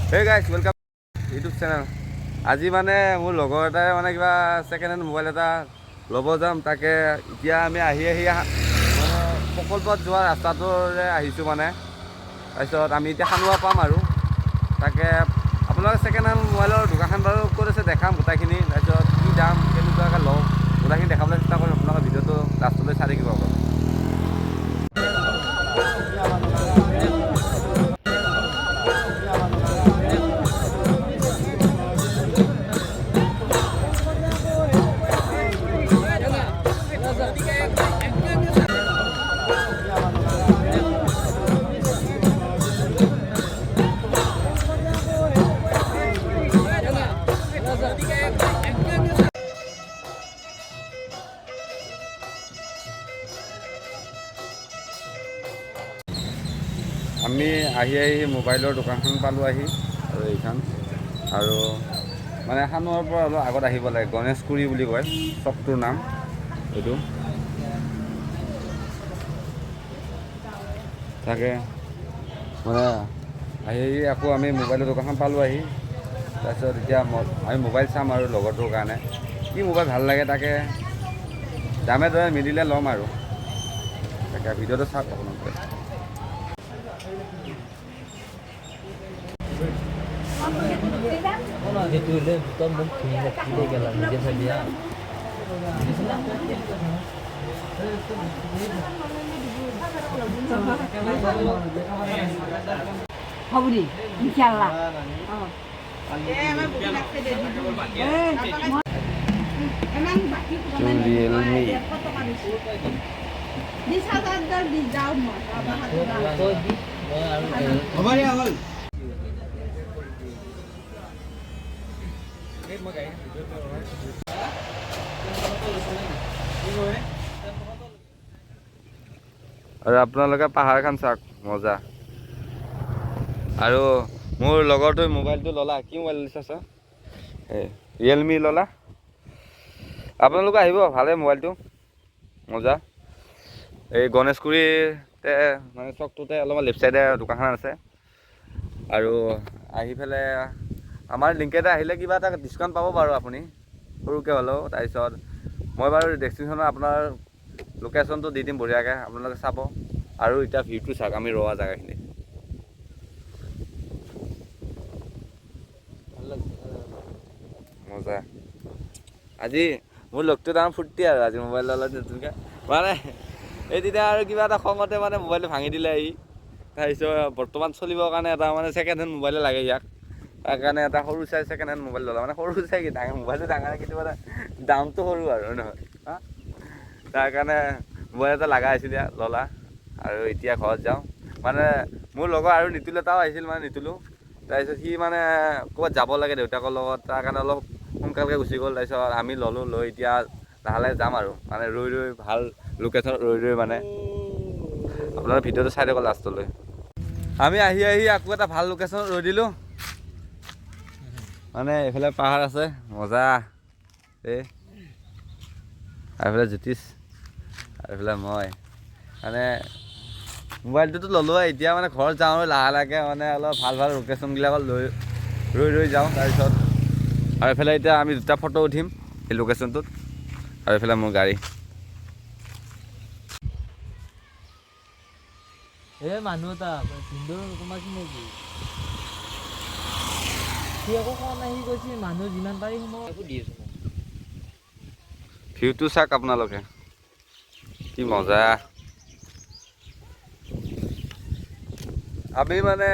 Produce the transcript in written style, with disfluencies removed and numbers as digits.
Hey guys, welcome YouTube channel. আজি মানে মোৰ লগৰ এটাই মানে কিবা সেকেন্ড হেণ্ড মোবাইল এটা ল'ব যাম তাকে এতিয়া আমি আহি মানে প্ৰকল্পত যোৱা ৰাস্তাটোৰে আহিছোঁ মানে তাৰপিছত আমি এতিয়া খানুৱা পাম আৰু তাকে আপোনালোকে সেকেন্ড হেণ্ড মোবাইলৰ দোকানখন বাৰু ক'ত আছে দেখাম গোটাইখিনি তাৰপিছত কি দাম কেনেকুৱাকৈ লওঁ গোটাইখিনি দেখাবলৈ চেষ্টা কৰিম আপোনালোকে ভিডিঅ'টো লাষ্টলৈ চাই থাকিব আকৌ আমি আহি মোবাইলৰ দোকানখন পালোঁ আহি আৰু এইখন আৰু মানে খানুৱাৰ পৰা অলপ আগত আহিব লাগে গণেশগুৰি বুলি কয় চকটোৰ নাম এইটো তাকে মানে আহি আকৌ আমি মোবাইলৰ দোকানখন পালোঁ আহি তাৰপিছত এতিয়া আমি মোবাইল চাম আৰু লগৰটোৰ কাৰণে কি মোবাইল ভাল লাগে তাকে দামে দৰে মিলিলে ল'ম আৰু তাকে ভিডিঅ'টো চাওক আপোনালোকে itu le bukan mungkin tidak kalau dia saja. Hobri, insyaallah. Realme. Di sadar di jauh mah. Hobari awal. আৰু আপোনালোকে পাহাৰখন চাওক মজা আৰু মোৰ লগৰটোৱে মোবাইলটো ল'লা কি মোবাইল লৈছা ছাৰ ৰিয়েলমি ল'লা আপোনালোকে আহিব ভালে মোবাইলটো মজা এই গণেশগুৰিতে মানে চকটোতে অলপমান লেফ্ট চাইডে দোকানখন আছে আৰু আহি পেলাই আমাৰ লিংকেতে আহিলে কিবা এটা ডিছকাউণ্ট পাব বাৰু আপুনি সৰুকৈ হ'লেও তাৰপিছত মই বাৰু ডেছক্ৰিপশ্যনত আপোনাৰ লোকেশ্যনটো দি দিম বঢ়িয়াকৈ আপোনালোকে চাব আৰু এতিয়া ভিউটো চাওক আমি ৰোৱা জেগাখিনি মজা আজি মোৰ লগটো তাৰ ফূৰ্তি আৰু আজি মোবাইল ল'লে নতুনকৈ মানে এই তেতিয়া আৰু কিবা এটা খঙতে মানে মোবাইলটো ভাঙি দিলে আহি তাৰপিছত বৰ্তমান চলিবৰ কাৰণে এটা মানে ছেকেণ্ড হেণ্ড মোবাইলে লাগে ইয়াক তাৰ কাৰণে এটা সৰু চাই ছেকেণ্ড হেণ্ড মোবাইল ল'লা মানে সৰু চাই কি ডাঙৰ মোবাইলটো ডাঙৰ কিন্তু মানে দামটো সৰু আৰু নহয় হা তাৰ কাৰণে মোবাইল এটা লগা হৈছিলে ল'লা আৰু এতিয়া ঘৰত যাওঁ মানে মোৰ লগৰ আৰু নিতুল এটাও আহিছিল মানে নিতুলো তাৰপিছত সি মানে ক'ৰবাত যাব লাগে দেউতাকৰ লগত তাৰ কাৰণে অলপ সোনকালকৈ গুচি গ'ল তাৰপিছত আমি ল'লোঁ লৈ এতিয়া লাহে লাহে যাম আৰু মানে ৰৈ ভাল লোকেশ্যনত ৰৈ মানে আপোনাৰ ভিডিঅ'টো চাই থাকক লাষ্টলৈ আমি আহি আকৌ এটা ভাল লোকেশ্যনত ৰৈ দিলোঁ মানে এইফালে পাহাৰ আছে মজা এই আৰু এইফালে জ্যোতিষ আৰু এইফালে মই মানে মোবাইলটোতো ল'লোঁ এতিয়া মানে ঘৰত যাওঁ আৰু লাহে লাহেকৈ মানে অলপ ভাল লোকেশ্যনবিলাকত ৰৈ যাওঁ তাৰপিছত আৰু এইফালে এতিয়া আমি দুটা ফটো উঠিম এই লোকেশ্যনটোত আৰু এইফালে মোৰ গাড়ী মানুহ এটা ভিন্দৰ তোমাৰ কি নেকি সি আকৌ কোৱা নাই সি কৈছে মানুহ যিমান পাৰি মই দি আছোঁ ভিউটো চাওক আপোনালোকে কি মজা আমি মানে